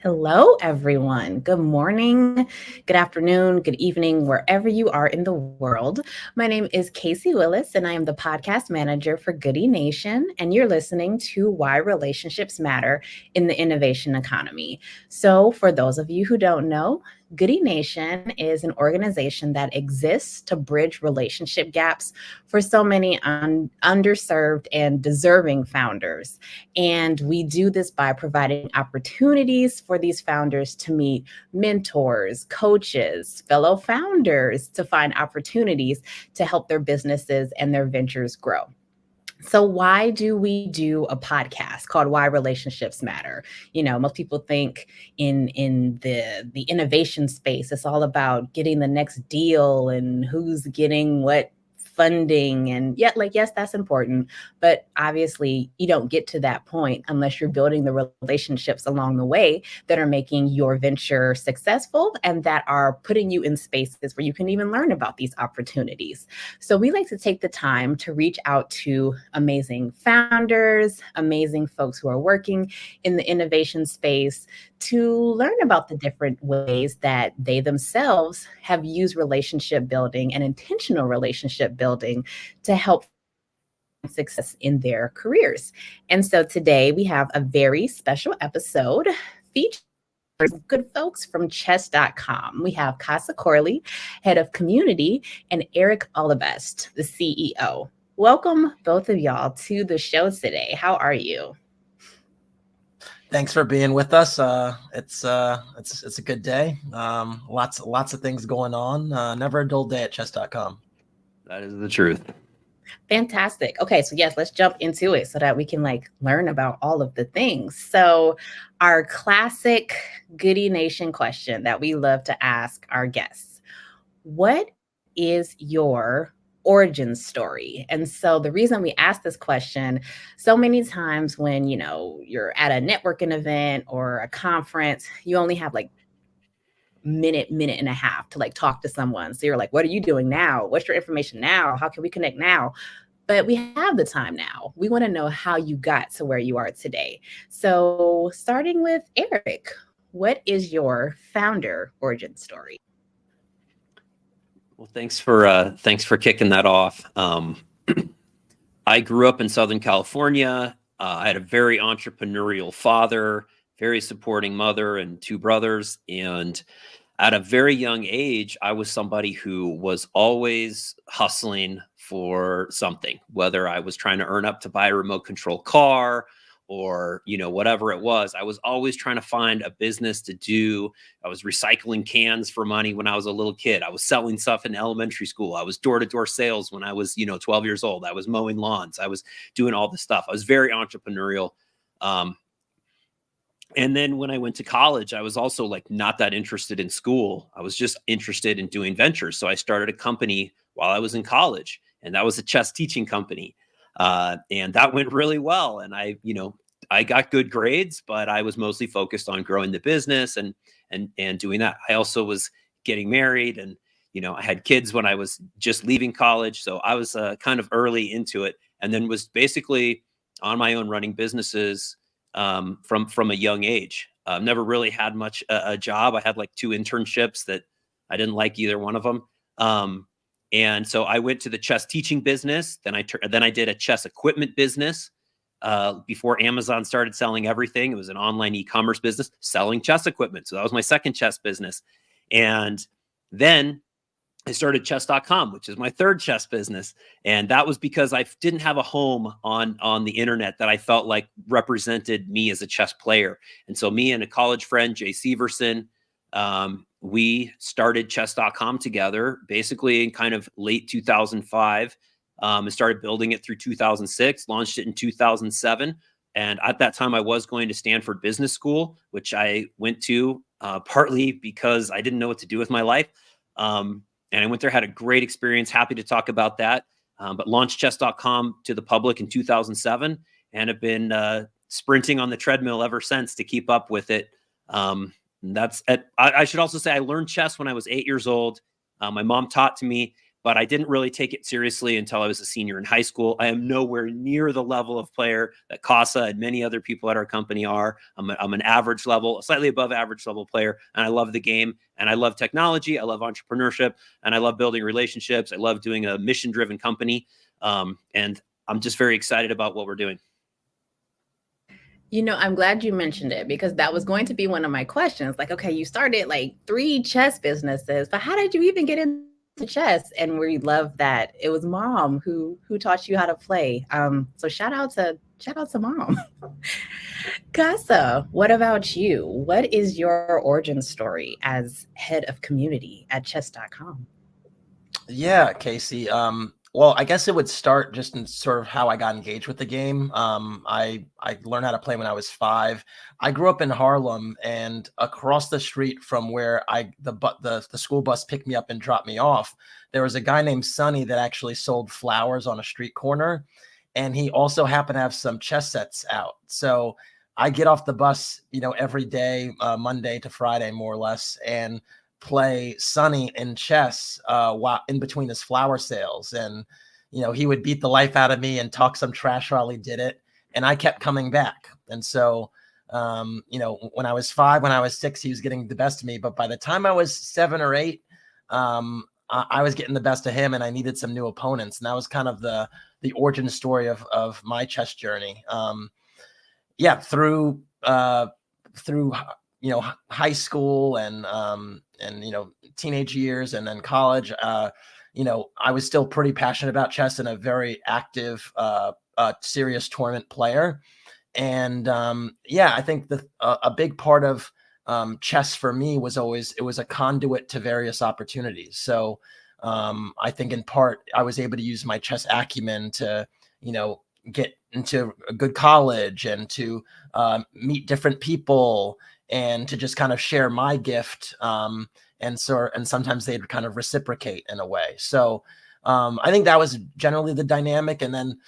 Hello, everyone. Good morning, good afternoon, good evening, wherever you are in the world. My name is Casey Willis, and I am the podcast manager for Goody Nation. And you're listening to Why Relationships Matter in the Innovation Economy. So, for those of you who don't know, Goody Nation is an organization that exists to bridge relationship gaps for so many underserved and deserving founders. And we do this by providing opportunities for these founders to meet mentors, coaches, fellow founders to find opportunities to help their businesses and their ventures grow. So why do we do a podcast called Why Relationships Matter? Most people think in the innovation space, it's all about getting the next deal and who's getting what funding, and yet, yes, that's important, but obviously you don't get to that point unless you're building the relationships along the way that are making your venture successful and that are putting you in spaces where you can even learn about these opportunities. So we like to take the time to reach out to amazing founders, amazing folks who are working in the innovation space to learn about the different ways that they themselves have used relationship building and intentional relationship building to help success in their careers. And so today we have a very special episode featuring good folks from chess.com. We have Kassa Korley, head of community, and Erik, Allebest, the CEO. Welcome both of y'all to the show today. How are you? Thanks for being with us. It's a good day. Lots of things going on. Never a dull day at chess.com. That is the truth. Fantastic. Okay, so yes, let's jump into it so that we can learn about all of the things. So our classic Goody Nation question that we love to ask our guests: what is your origin story? And so the reason we ask this question, so many times when you're at a networking event or a conference, you only have minute and a half to talk to someone. So you're like, what are you doing now? What's your information now? How can we connect now? But we have the time now. We want to know how you got to where you are today. So starting with Erik, what is your founder origin story? Well, thanks for kicking that off. I grew up in Southern California. I had a very entrepreneurial father, very supporting mother, and two brothers. And at a very young age, I was somebody who was always hustling for something, whether I was trying to earn up to buy a remote control car or, whatever it was. I was always trying to find a business to do. I was recycling cans for money when I was a little kid. I was selling stuff in elementary school. I was door-to-door sales when I was, 12 years old. I was mowing lawns. I was doing all this stuff. I was very entrepreneurial. And then when I went to college, I was also not that interested in school. I was just interested in doing ventures. So I started a company while I was in college, and that was a chess teaching company. And that went really well. And I got good grades, but I was mostly focused on growing the business and doing that. I also was getting married, and, I had kids when I was just leaving college. So I was kind of early into it, and then was basically on my own running businesses from a young age. Never really had much a job. I had 2 internships that I didn't like either one of them. And so I went to the chess teaching business. Then I did a chess equipment business before Amazon started selling everything. It was an online e-commerce business selling chess equipment. So that was my second chess business. And then I started chess.com, which is my third chess business. And that was because I didn't have a home on the internet that I felt like represented me as a chess player. And so me and a college friend, Jay Severson, we started chess.com together, basically in kind of late 2005, and started building it through 2006, launched it in 2007. And at that time, I was going to Stanford Business School, which I went to partly because I didn't know what to do with my life. And I went there, had a great experience, happy to talk about that, but launched chess.com to the public in 2007 and have been sprinting on the treadmill ever since to keep up with it. I should also say I learned chess when I was 8 years old. My mom taught to me, but I didn't really take it seriously until I was a senior in high school. I am nowhere near the level of player that Kassa and many other people at our company are. I'm an average level, slightly above average level player, and I love the game, and I love technology, I love entrepreneurship, and I love building relationships. I love doing a mission-driven company, and I'm just very excited about what we're doing. You know, I'm glad you mentioned it because that was going to be one of my questions. Like, okay, you started like 3 chess businesses, but how did you even get into chess? And we love that it was mom who taught you how to play. So shout out to mom. Kassa, what about you? What is your origin story as head of community at chess.com? Yeah, Casey. Well, I guess it would start just in sort of how I got engaged with the game. I learned how to play when I was 5. I grew up in Harlem, and across the street from where the school bus picked me up and dropped me off, there was a guy named Sonny that actually sold flowers on a street corner, and he also happened to have some chess sets out. So I get off the bus, every day, Monday to Friday, more or less, and play Sonny in chess while in between his flower sales. And, he would beat the life out of me and talk some trash while he did it. And I kept coming back. And so, when I was 5, when I was 6, he was getting the best of me. But by the time I was 7 or 8, I was getting the best of him, and I needed some new opponents. And that was kind of the origin story of my chess journey. Yeah, through high school and teenage years, and then college, I was still pretty passionate about chess and a very active, serious tournament player. And I think a big part of chess for me was always, it was a conduit to various opportunities. So I think in part I was able to use my chess acumen to, get into a good college and to meet different people and to just kind of share my gift. And sometimes they'd kind of reciprocate in a way. So I think that was generally the dynamic. And then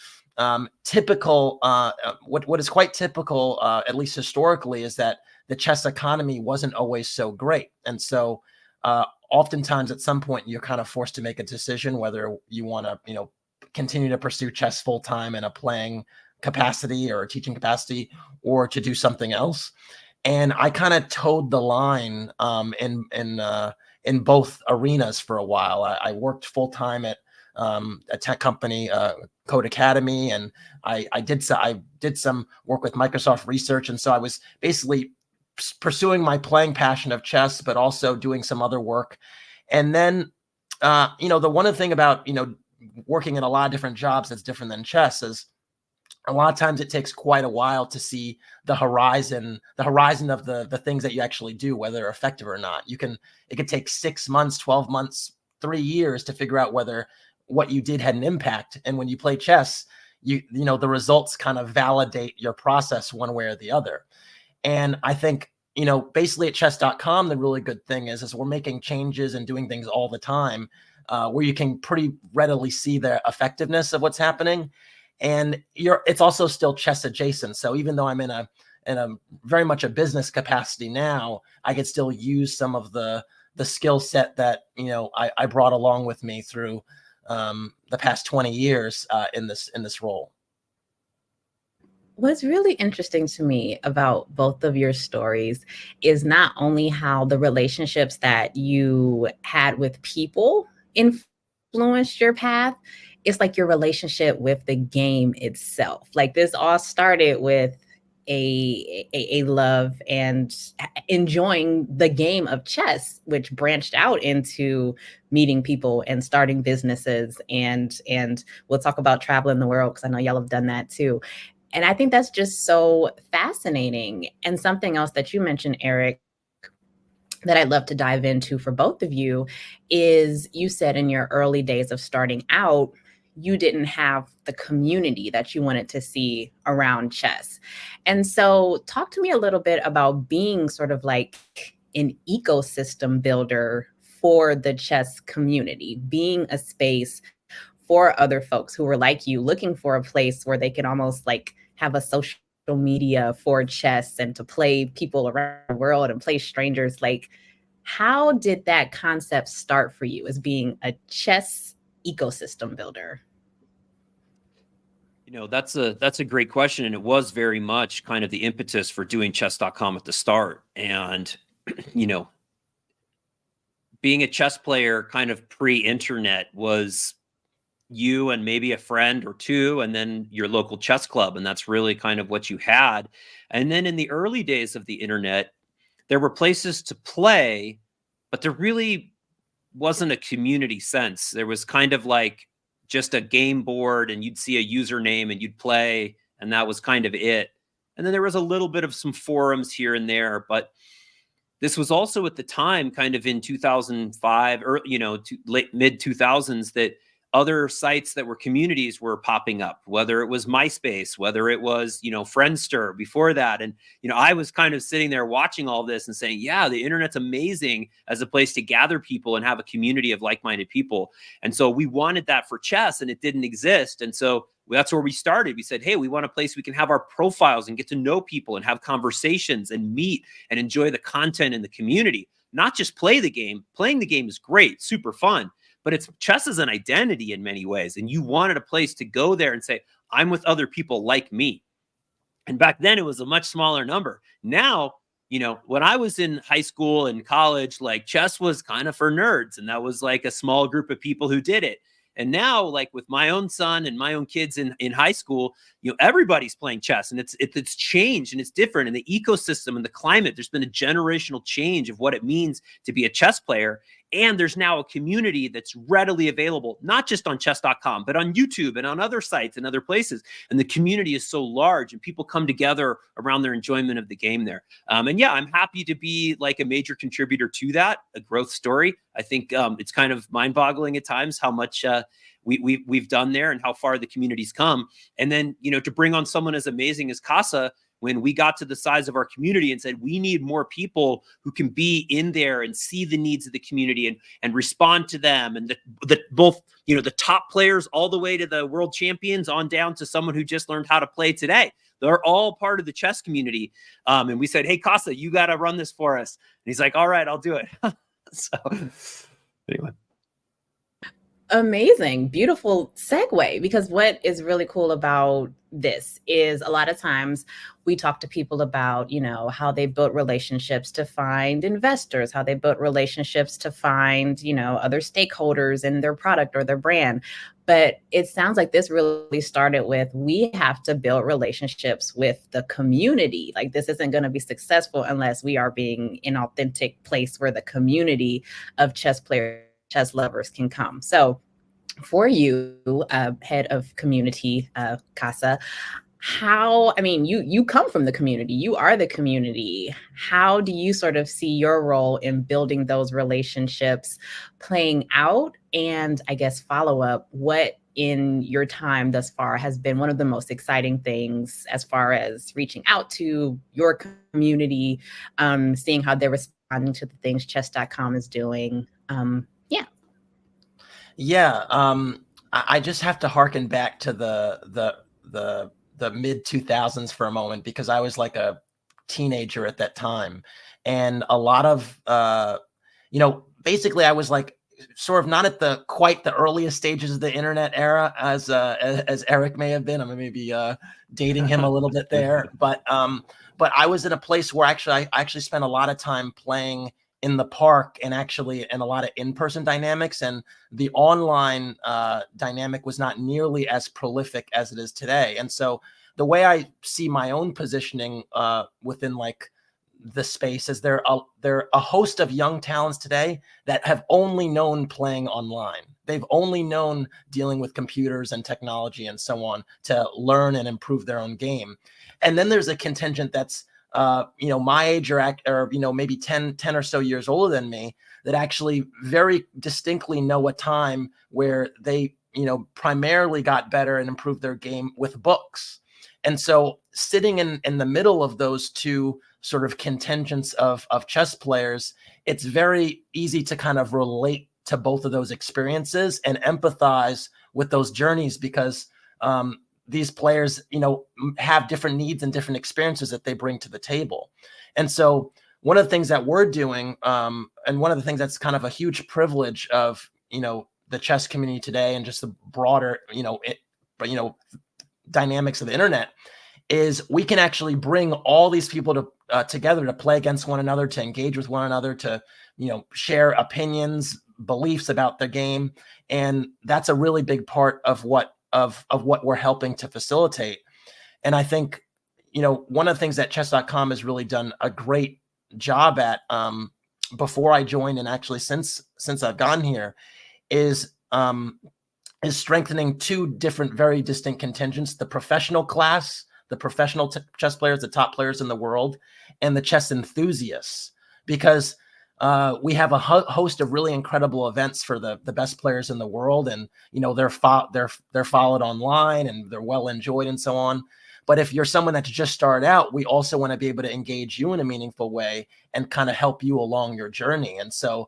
typical, what is quite typical, at least historically, is that the chess economy wasn't always so great. And so oftentimes at some point you're kind of forced to make a decision whether you want to, continue to pursue chess full time in a playing capacity or a teaching capacity, or to do something else. And I kind of towed the line in both arenas for a while. I worked full time at a tech company, Code Academy, and I did some work with Microsoft Research, and so I was basically pursuing my playing passion of chess, but also doing some other work. And then, the one thing about working in a lot of different jobs that's different than chess is a lot of times it takes quite a while to see the horizon of the things that you actually do, whether they're effective or not. It could take 6 months, 12 months, 3 years to figure out whether what you did had an impact. And when you play chess, the results kind of validate your process one way or the other. And I think, basically at chess.com, the really good thing is we're making changes and doing things all the time, where you can pretty readily see the effectiveness of what's happening. And it's also still chess adjacent. So even though I'm in a very much a business capacity now, I could still use some of the skill set that, I brought along with me through the past 20 years in this role. What's really interesting to me about both of your stories is not only how the relationships that you had with people influenced your path, it's like your relationship with the game itself. Like this all started with a love and enjoying the game of chess, which branched out into meeting people and starting businesses, and we'll talk about traveling the world because I know y'all have done that too. And I think that's just so fascinating. And something else that you mentioned, Erik, that I'd love to dive into for both of you is you said in your early days of starting out, you didn't have the community that you wanted to see around chess. And so talk to me a little bit about being sort of like an ecosystem builder for the chess community, being a space for other folks who were like you, looking for a place where they can almost like have a social media for chess and to play people around the world and play strangers. Like, how did that concept start for you as being a chess ecosystem builder? That's a great question. And it was very much kind of the impetus for doing chess.com at the start. And, being a chess player kind of pre-internet was you and maybe a friend or two, and then your local chess club. And that's really kind of what you had. And then in the early days of the internet, there were places to play, but there really wasn't a community sense. There was kind of like just a game board, and you'd see a username and you'd play, and that was kind of it. And then there was a little bit of some forums here and there, but this was also at the time kind of in 2005 or, late mid 2000s that other sites that were communities were popping up, whether it was MySpace, whether it was, Friendster before that. And, I was kind of sitting there watching all this and saying, yeah, the internet's amazing as a place to gather people and have a community of like-minded people. And so we wanted that for chess, and it didn't exist. And so that's where we started. We said, hey, we want a place we can have our profiles and get to know people and have conversations and meet and enjoy the content in the community, not just play the game. Playing the game is great, super fun, but chess is an identity in many ways. And you wanted a place to go there and say, I'm with other people like me. And back then it was a much smaller number. Now, when I was in high school and college, like chess was kind of for nerds, and that was like a small group of people who did it. And now, like with my own son and my own kids in high school, everybody's playing chess, and it's changed and it's different. And the ecosystem and the climate, there's been a generational change of what it means to be a chess player. And there's now a community that's readily available, not just on chess.com, but on YouTube and on other sites and other places. And the community is so large, and people come together around their enjoyment of the game there. And yeah, I'm happy to be like a major contributor to that, a growth story. I think it's kind of mind-boggling at times how much we've done there and how far the community's come. And then, to bring on someone as amazing as Kassa, when we got to the size of our community and said, we need more people who can be in there and see the needs of the community and respond to them. And the both, the top players all the way to the world champions on down to someone who just learned how to play today. They're all part of the chess community. And we said, hey, Kassa, you got to run this for us. And he's like, all right, I'll do it. So anyway. Amazing. Beautiful segue, because what is really cool about this is a lot of times we talk to people about, how they built relationships to find investors, how they built relationships to find, other stakeholders in their product or their brand. But it sounds like this really started with, we have to build relationships with the community. Like, this isn't going to be successful unless we are being an authentic place where the community of chess players, chess lovers can come. So for you, head of community, Kassa, you come from the community, you are the community. How do you sort of see your role in building those relationships playing out? And I guess follow up, what in your time thus far has been one of the most exciting things as far as reaching out to your community, seeing how they're responding to the things chess.com is doing? Yeah. I just have to harken back to the mid 2000s for a moment, because I was like a teenager at that time. And a lot of, basically I was like sort of not at quite the earliest stages of the internet era as Erik may have been. I'm maybe dating him a little bit there, but I was in a place where I actually spent a lot of time playing in the park, and actually in a lot of in-person dynamics, and the online dynamic was not nearly as prolific as it is today. And so the way I see my own positioning within like the space is there are a host of young talents today that have only known playing online. They've only known dealing with computers and technology and so on to learn and improve their own game. And then there's a contingent that's my age or maybe 10 or so years older than me, that actually very distinctly know a time where they, primarily got better and improved their game with books. And so sitting in the middle of those two sort of contingents of chess players, it's very easy to kind of relate to both of those experiences and empathize with those journeys, because these players, have different needs and different experiences that they bring to the table. And so one of the things that we're doing, and one of the things that's kind of a huge privilege of, the chess community today and just the broader, dynamics of the internet, is we can actually bring all these people together to play against one another, to engage with one another, to share opinions, beliefs about the game, and that's a really big part of what we're helping to facilitate. And I think one of the things that chess.com has really done a great job at, before I joined and actually since I've gone here, is strengthening two different, very distinct contingents: the professional class, the professional chess players, the top players in the world, and the chess enthusiasts, because we have a host of really incredible events for the best players in the world, and they're followed online and they're well enjoyed and so on. But if you're someone that's just started out, we also want to be able to engage you in a meaningful way and kind of help you along your journey. And so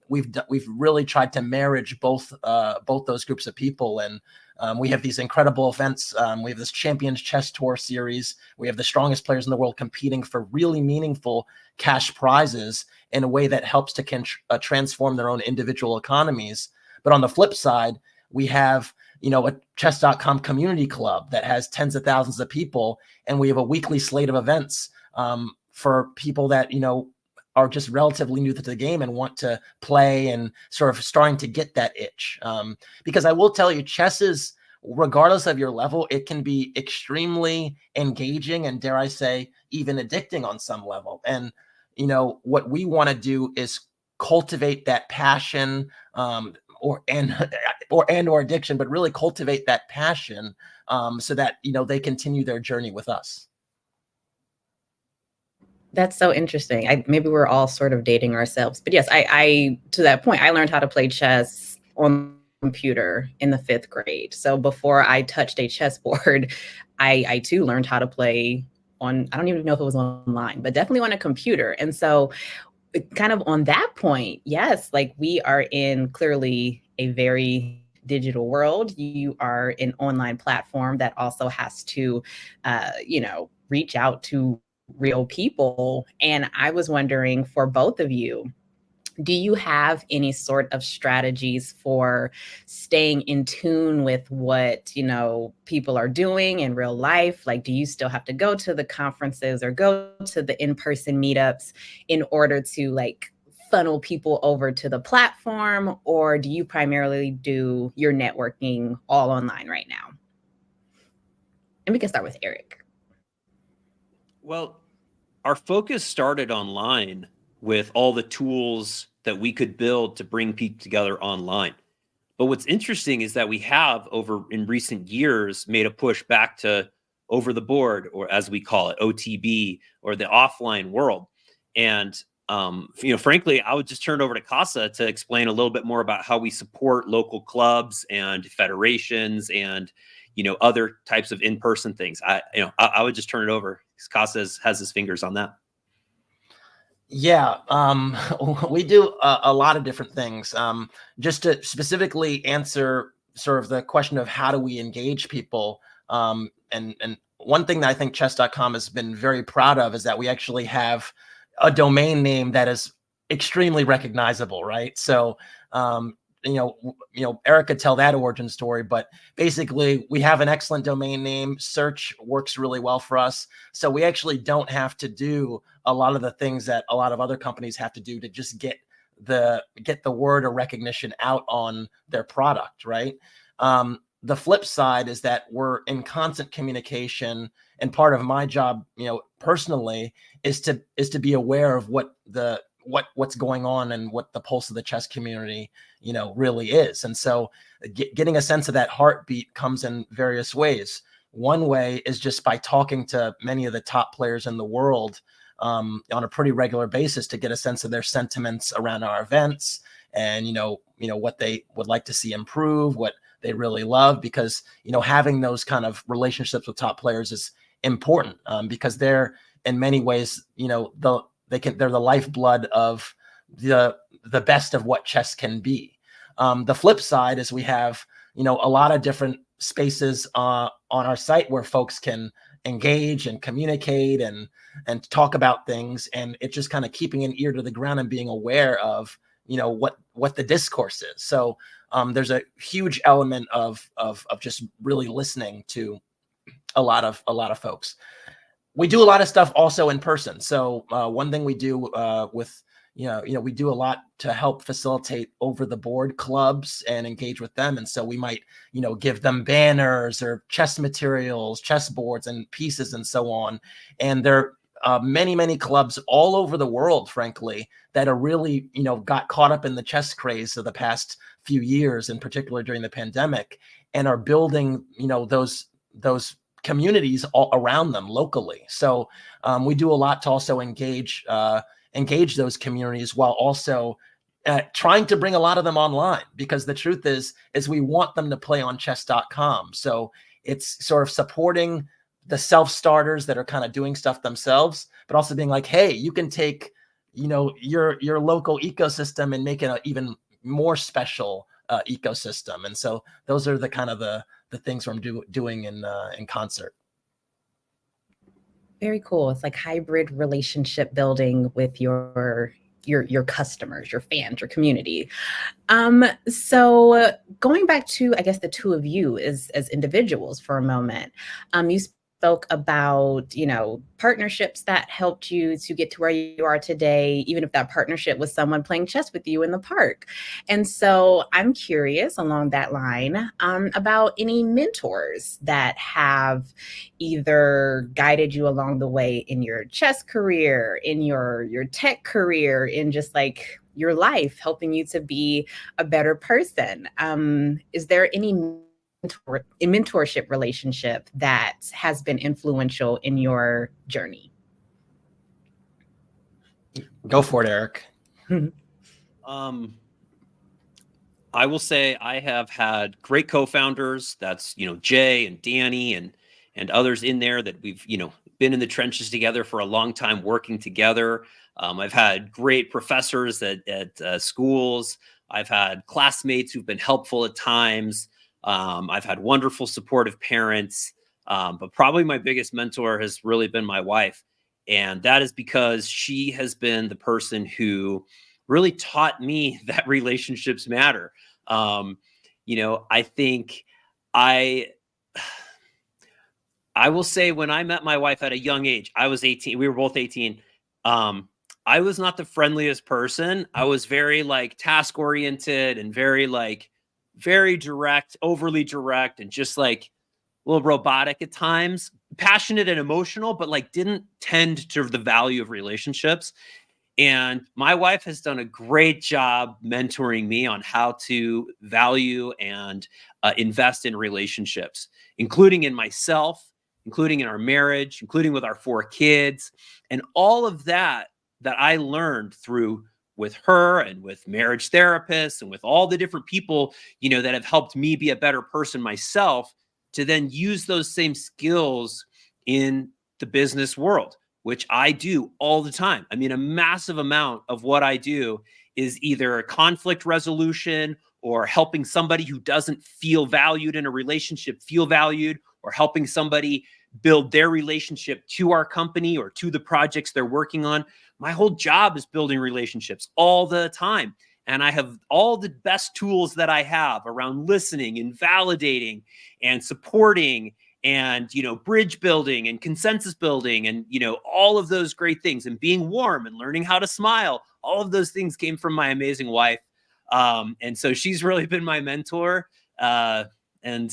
we've really tried to marriage both those groups of people. And we have these incredible events. We have this Champions Chess Tour series. We have the strongest players in the world competing for really meaningful cash prizes in a way that helps to transform their own individual economies. But on the flip side, we have a chess.com community club that has tens of thousands of people, and we have a weekly slate of events for people that are just relatively new to the game and want to play and sort of starting to get that itch. Because I will tell you, chess is, regardless of your level, it can be extremely engaging and, dare I say, even addicting on some level. And what we want to do is cultivate that passion, or addiction, but really cultivate that passion, so that they continue their journey with us. That's so interesting. Maybe we're all sort of dating ourselves, but yes, I to that point, I learned how to play chess on computer in the 5th grade. So before I touched a chessboard, I too learned how to play on, I don't even know if it was online, but definitely on a computer. And so kind of on that point, yes, like we are in clearly a very digital world. You are an online platform that also has to, reach out to real people. And I was wondering, for both of you, do you have any sort of strategies for staying in tune with what, people are doing in real life? Like, do you still have to go to the conferences or go to the in-person meetups in order to funnel people over to the platform? Or do you primarily do your networking all online right now? And we can start with Erik. Well, our focus started online with all the tools that we could build to bring people together online. But what's interesting is that we have, in recent years, made a push back to over the board, or as we call it, OTB, or the offline world. And frankly, I would just turn it over to Kassa to explain a little bit more about how we support local clubs and federations and other types of in-person things. I would just turn it over, because Kassa has his fingers on that. Yeah, we do a lot of different things. Just to specifically answer sort of the question of how do we engage people, and one thing that I think chess.com has been very proud of is that we actually have a domain name that is extremely recognizable, right? So, Erik could tell that origin story, but basically we have an excellent domain name. Search works really well for us. So we actually don't have to do a lot of the things that a lot of other companies have to do to just get the word or recognition out on their product, right? The flip side is that we're in constant communication, and part of my job, personally, is to be aware of what's going on and what the pulse of the chess community, really is. And so getting a sense of that heartbeat comes in various ways. One way is just by talking to many of the top players in the world on a pretty regular basis to get a sense of their sentiments around our events, and what they would like to see improve, what they really love, because having those kind of relationships with top players is important, because they're in many ways they're the lifeblood of the best of what chess can be. The flip side is we have a lot of different spaces on our site where folks can engage and communicate and talk about things, and it's just kind of keeping an ear to the ground and being aware of what the discourse is. So there's a huge element of just really listening to a lot of folks. We do a lot of stuff also in person. So one thing we do with we do a lot to help facilitate over the board clubs and engage with them. And so we might, give them banners or chess materials, chess boards and pieces and so on. And there are many clubs all over the world, frankly, that are really, got caught up in the chess craze of the past few years, in particular during the pandemic, and are building, those communities all around them locally. So we do a lot to also engage those communities while also trying to bring a lot of them online, because the truth is we want them to play on chess.com. So it's sort of supporting the self-starters that are kind of doing stuff themselves, but also being like, hey, you can take, your local ecosystem and make it an even more special ecosystem. And so those are the kind of the things I'm doing in concert. Very cool. It's like hybrid relationship building with your customers, your fans, your community. So going back to, I guess, the two of you as individuals for a moment, you spoke about, partnerships that helped you to get to where you are today, even if that partnership was someone playing chess with you in the park. And so I'm curious along that line about any mentors that have either guided you along the way in your chess career, in your tech career, in just like your life, helping you to be a better person. Is there any mentorship relationship that has been influential in your journey? Go for it, Erik. I will say I have had great co-founders. That's, Jay and Danny and others in there that we've, been in the trenches together for a long time, working together. I've had great professors at schools. I've had classmates who've been helpful at times. I've had wonderful supportive parents, but probably my biggest mentor has really been my wife. And that is because she has been the person who really taught me that relationships matter. I think I will say when I met my wife at a young age, I was 18, we were both 18. I was not the friendliest person. I was very task oriented and very direct, overly direct, and just a little robotic at times, passionate and emotional, but didn't tend to the value of relationships. And my wife has done a great job mentoring me on how to value and invest in relationships, including in myself, including in our marriage, including with our 4 kids, and all of that I learned through with her and with marriage therapists and with all the different people, that have helped me be a better person myself, to then use those same skills in the business world, which I do all the time. I mean, a massive amount of what I do is either a conflict resolution or helping somebody who doesn't feel valued in a relationship feel valued, or helping somebody build their relationship to our company or to the projects they're working on. My whole job is building relationships all the time. And I have all the best tools that I have around listening and validating and supporting and, bridge building and consensus building and, all of those great things, and being warm and learning how to smile. All of those things came from my amazing wife. And so she's really been my mentor. And,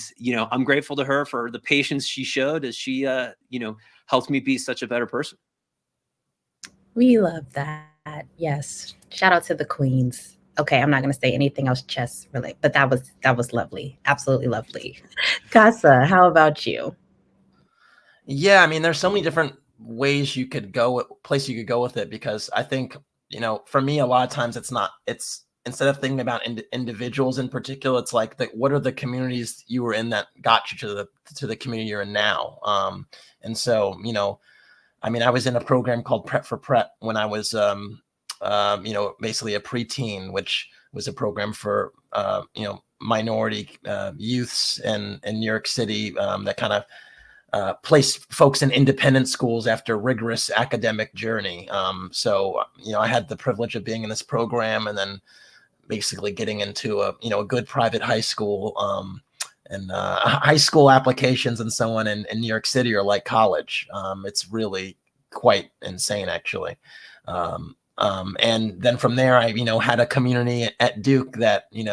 I'm grateful to her for the patience she showed as she, helped me be such a better person. We love that. Yes. Shout out to the queens. Okay, I'm not going to say anything else chess related, but that was lovely. Absolutely lovely. Kassa, how about you? Yeah, I mean, there's so many different ways you could go, place you could go with it, because I think, for me, a lot of times it's instead of thinking about individuals in particular, it's what are the communities you were in that got you to the community you're in now. And so, I mean, I was in a program called Prep for Prep when I was, basically a preteen, which was a program for, minority youths in New York City that kind of placed folks in independent schools after a rigorous academic journey. So, I had the privilege of being in this program and then basically getting into a good private high school, and high school applications and so on in New York City are like college. It's really quite insane, actually. And then from there, I, had a community at Duke that, in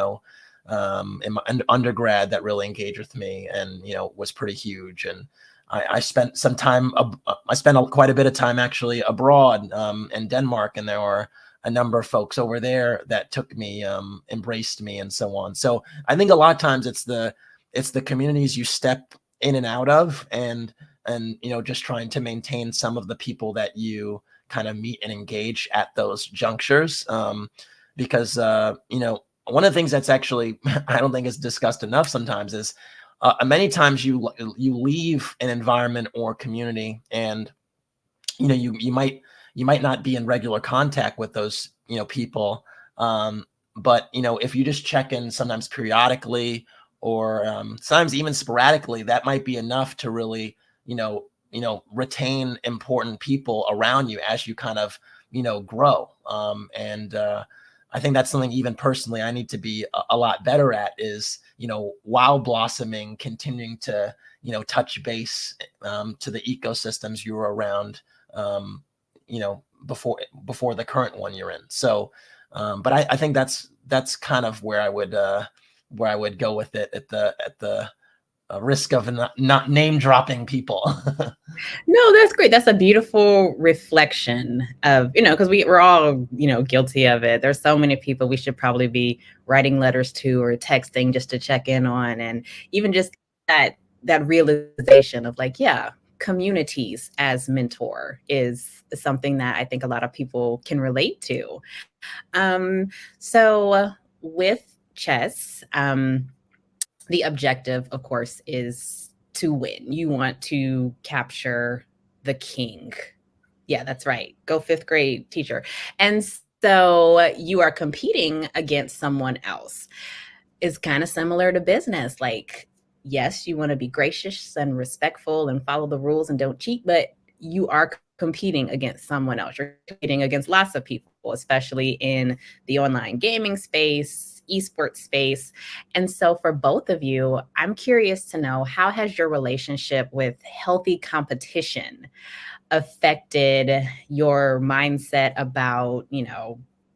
my undergrad that really engaged with me and, was pretty huge. And I spent some time, quite a bit of time actually abroad, in Denmark, and there were a number of folks over there that took me, embraced me and so on. So I think a lot of times it's the communities you step in and out of, and just trying to maintain some of the people that you kind of meet and engage at those junctures. Because one of the things that's actually I don't think is discussed enough sometimes is many times you leave an environment or community, and you might not be in regular contact with those people, but if you just check in sometimes periodically, or sometimes even sporadically, that might be enough to really retain important people around you as you kind of grow. And I think that's something even personally I need to be a lot better at, is while blossoming, continuing to touch base to the ecosystems you were around before the current one you're in. So but I think that's kind of where I would go with it, at the risk of not name dropping people. No, that's great. That's a beautiful reflection of, because we're all, guilty of it. There's so many people we should probably be writing letters to or texting just to check in on. And even just that realization of like, yeah, communities as mentor is something that I think a lot of people can relate to. So with chess, the objective, of course, is to win. You want to capture the king. Yeah, that's right. Go fifth grade teacher. And so you are competing against someone else. It's kind of similar to business. Like, yes, you want to be gracious and respectful and follow the rules and don't cheat, but you are competing against someone else. You're competing against lots of people, especially in the online gaming space, esports space. And so for both of you, I'm curious to know, how has your relationship with healthy competition affected your mindset about,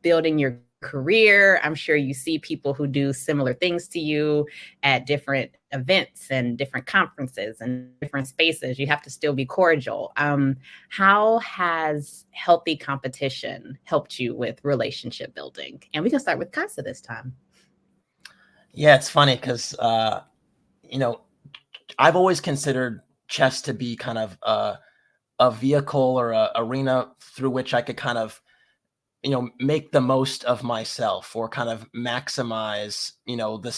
building your career? I'm sure you see people who do similar things to you at different events and different conferences and different spaces. You have to still be cordial. How has healthy competition helped you with relationship building? And we can start with Kassa this time. Yeah, it's funny because I've always considered chess to be kind of a vehicle or a arena through which I could kind of make the most of myself, or kind of maximize the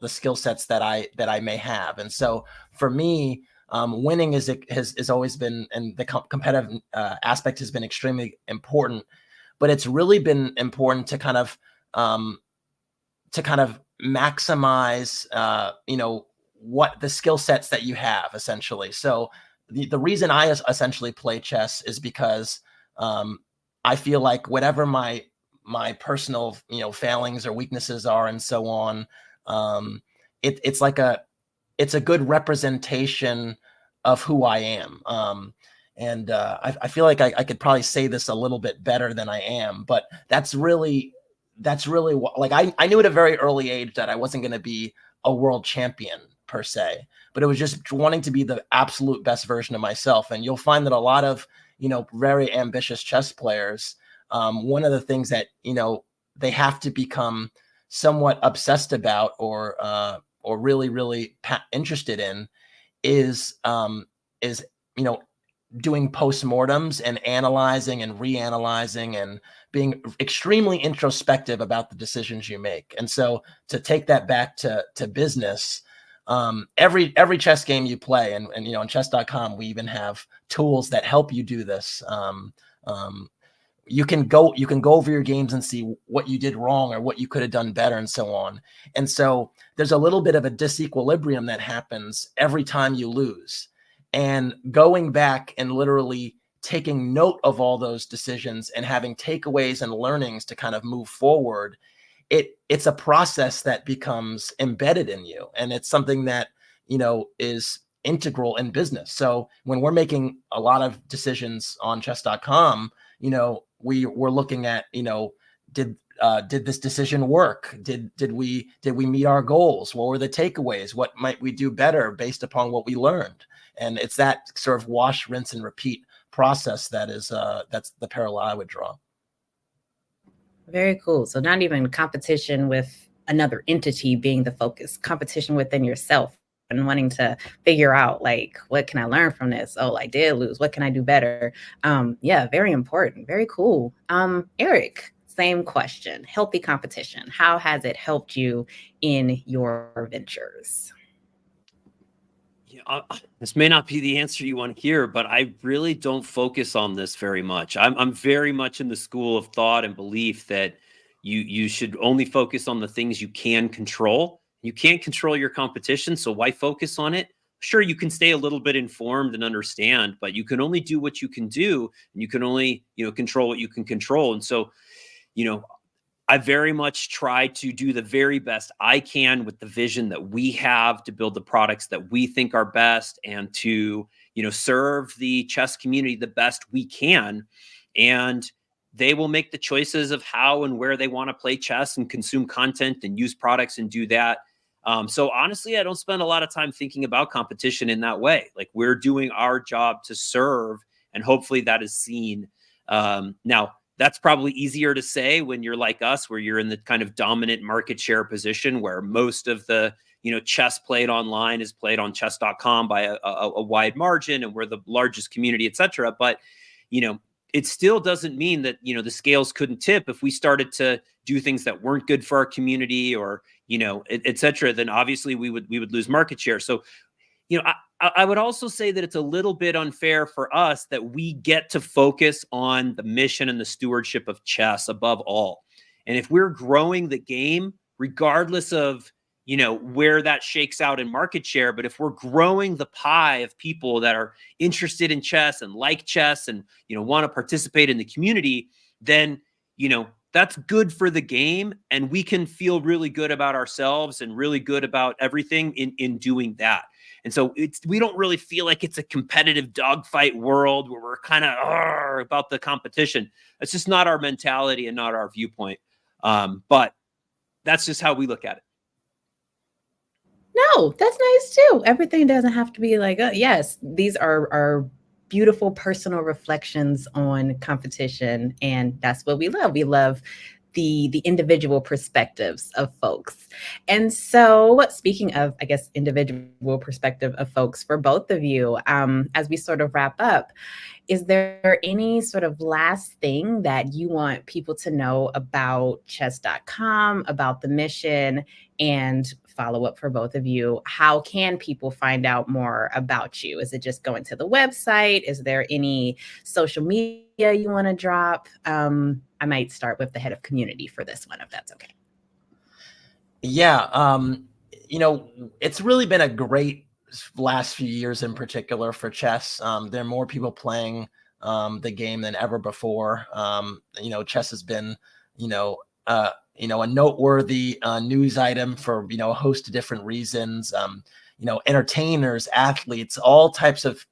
skill sets that I may have. And so for me, winning has always been, and the competitive aspect has been extremely important. But it's really been important to kind of maximize what the skill sets that you have, essentially. So the reason I essentially play chess is because I feel like whatever my personal failings or weaknesses are and so on, it's a good representation of who I am. And I feel like I could probably say this a little bit better than I am, but that's really what, like, I knew at a very early age that I wasn't going to be a world champion per se, but it was just wanting to be the absolute best version of myself. And you'll find that a lot of very ambitious chess players, one of the things that they have to become somewhat obsessed about, or really really interested in, is doing postmortems and analyzing and reanalyzing and being extremely introspective about the decisions you make. And so to take that back to business, every chess game you play, and on chess.com, we even have tools that help you do this. You can go over your games and see what you did wrong or what you could have done better and so on. And so there's a little bit of a disequilibrium that happens every time you lose. And going back and literally taking note of all those decisions and having takeaways and learnings to kind of move forward it's a process that becomes embedded in you, and it's something that, is integral in business. So when we're making a lot of decisions on chess.com, we're looking at, did this decision work? Did we meet our goals? What were the takeaways? What might we do better based upon what we learned? And it's that sort of wash, rinse, and repeat process that's the parallel I would draw. Very cool. So not even competition with another entity being the focus, competition within yourself and wanting to figure out, like, what can I learn from this? Oh, I did lose. What can I do better? Yeah, very important. Very cool. Erik, same question. Healthy competition. How has it helped you in your ventures? This may not be the answer you want to hear, but I really don't focus on this very much. I'm very much in the school of thought and belief that you should only focus on the things you can control. You can't control your competition, so why focus on it? Sure, you can stay a little bit informed and understand, but you can only do what you can do, and you can only, control what you can control. And so, I very much try to do the very best I can with the vision that we have to build the products that we think are best, and to, serve the chess community the best we can. And they will make the choices of how and where they want to play chess and consume content and use products and do that. So honestly, I don't spend a lot of time thinking about competition in that way. Like, we're doing our job to serve, and hopefully that is seen. Now, that's probably easier to say when you're like us, where you're in the kind of dominant market share position, where most of the, chess played online is played on chess.com by a wide margin, and we're the largest community, et cetera. But, it still doesn't mean that, the scales couldn't tip if we started to do things that weren't good for our community, or, et cetera. Then obviously we would lose market share. So, I would also say that it's a little bit unfair for us that we get to focus on the mission and the stewardship of chess above all. And if we're growing the game, regardless of, where that shakes out in market share, but if we're growing the pie of people that are interested in chess and like chess and, want to participate in the community, then, that's good for the game. And we can feel really good about ourselves and really good about everything in doing that. And so we don't really feel like it's a competitive dogfight world where we're kind of about the competition. It's just not our mentality and not our viewpoint. But that's just how we look at it. No, that's nice too. Everything doesn't have to be like, yes, these are beautiful personal reflections on competition. And that's what we love. We love the individual perspectives of folks. And so, speaking of, I guess, individual perspective of folks for both of you, as we sort of wrap up, is there any sort of last thing that you want people to know about chess.com, about the mission, and follow up for both of you? How can people find out more about you? Is it just going to the website? Is there any social media you want to drop? I might start with the head of community for this one, if that's okay. Yeah. It's really been a great last few years in particular for chess. There are more people playing the game than ever before. Chess has been, a noteworthy news item for, a host of different reasons. Entertainers, athletes, all types of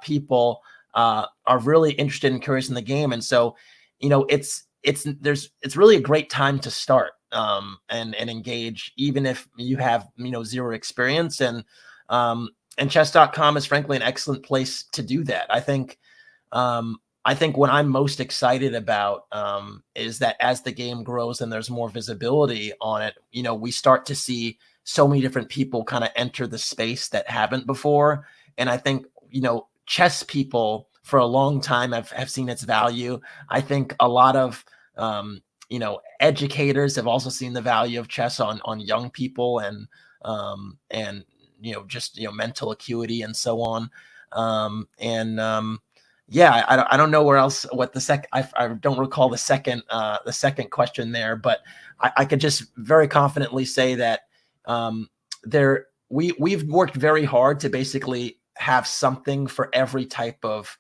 people are really interested and curious in the game. And so, it's really a great time to start and engage, even if you have, zero experience. And chess.com is frankly an excellent place to do that. I think what I'm most excited about is that as the game grows and there's more visibility on it, we start to see so many different people kind of enter the space that haven't before. And I think, chess people for a long time have seen its value. I think a lot of, educators have also seen the value of chess on young people and just, mental acuity and so on. Yeah, I don't know where else, what the second, I don't recall the second question there, but I could just very confidently say that we've worked very hard to basically have something for every type of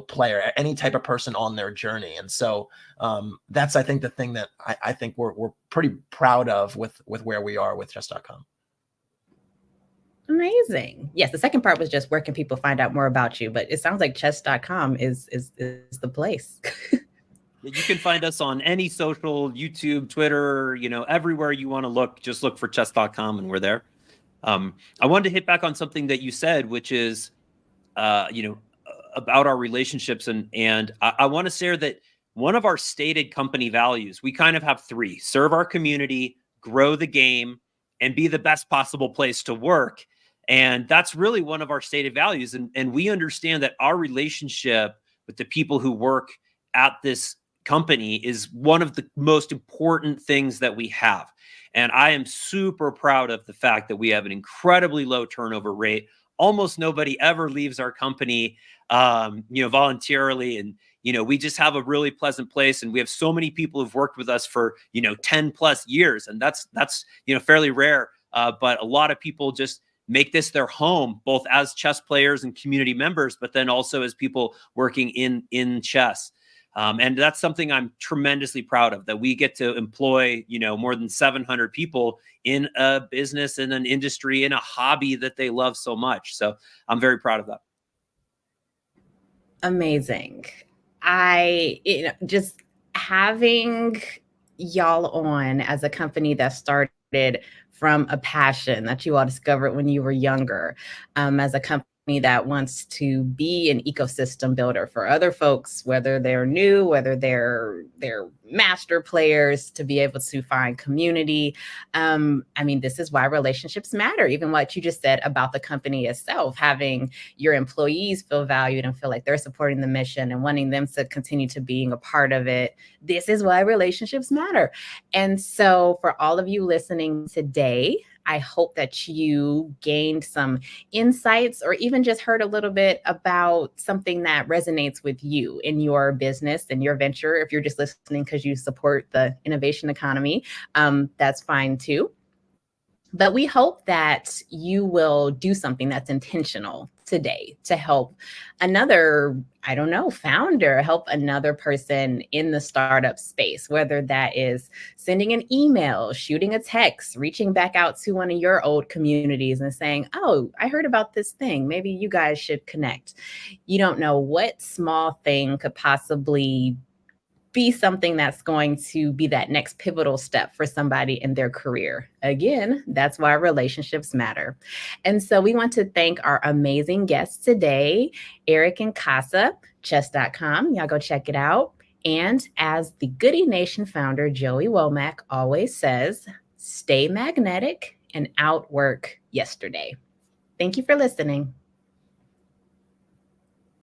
player, any type of person on their journey. And so that's, I think, the thing that I think we're pretty proud of with where we are with chess.com. Amazing. Yes, the second part was just where can people find out more about you, but it sounds like chess.com is the place. You can find us on any social, YouTube, Twitter, everywhere you want to look. Just look for chess.com and we're there. I wanted to hit back on something that you said, which is, about our relationships. And I want to share that one of our stated company values, we kind of have three: serve our community, grow the game, and be the best possible place to work. And that's really one of our stated values. And we understand that our relationship with the people who work at this company is one of the most important things that we have. And I am super proud of the fact that we have an incredibly low turnover rate. Almost nobody ever leaves our company, voluntarily. And, we just have a really pleasant place. And we have so many people who've worked with us for, 10 plus years. And that's fairly rare. But a lot of people just make this their home, both as chess players and community members, but then also as people working in chess. And that's something I'm tremendously proud of, that we get to employ, more than 700 people in a business, in an industry, in a hobby that they love so much. So I'm very proud of that. Amazing. Just having y'all on as a company that started from a passion that you all discovered when you were younger, as a company that wants to be an ecosystem builder for other folks, whether they're new, whether they're master players, to be able to find community. This is why relationships matter. Even what you just said about the company itself, having your employees feel valued and feel like they're supporting the mission and wanting them to continue to being a part of it. This is why relationships matter. And so for all of you listening today, I hope that you gained some insights or even just heard a little bit about something that resonates with you in your business and your venture. If you're just listening because you support the innovation economy, that's fine too. But we hope that you will do something that's intentional today to help another, founder, help another person in the startup space, whether that is sending an email, shooting a text, reaching back out to one of your old communities and saying, oh, I heard about this thing. Maybe you guys should connect. You don't know what small thing could possibly be something that's going to be that next pivotal step for somebody in their career. Again, that's why relationships matter. And so we want to thank our amazing guests today, Erik and Kassa, chess.com. Y'all go check it out. And as the Goody Nation founder, Joey Womack, always says, stay magnetic and outwork yesterday. Thank you for listening.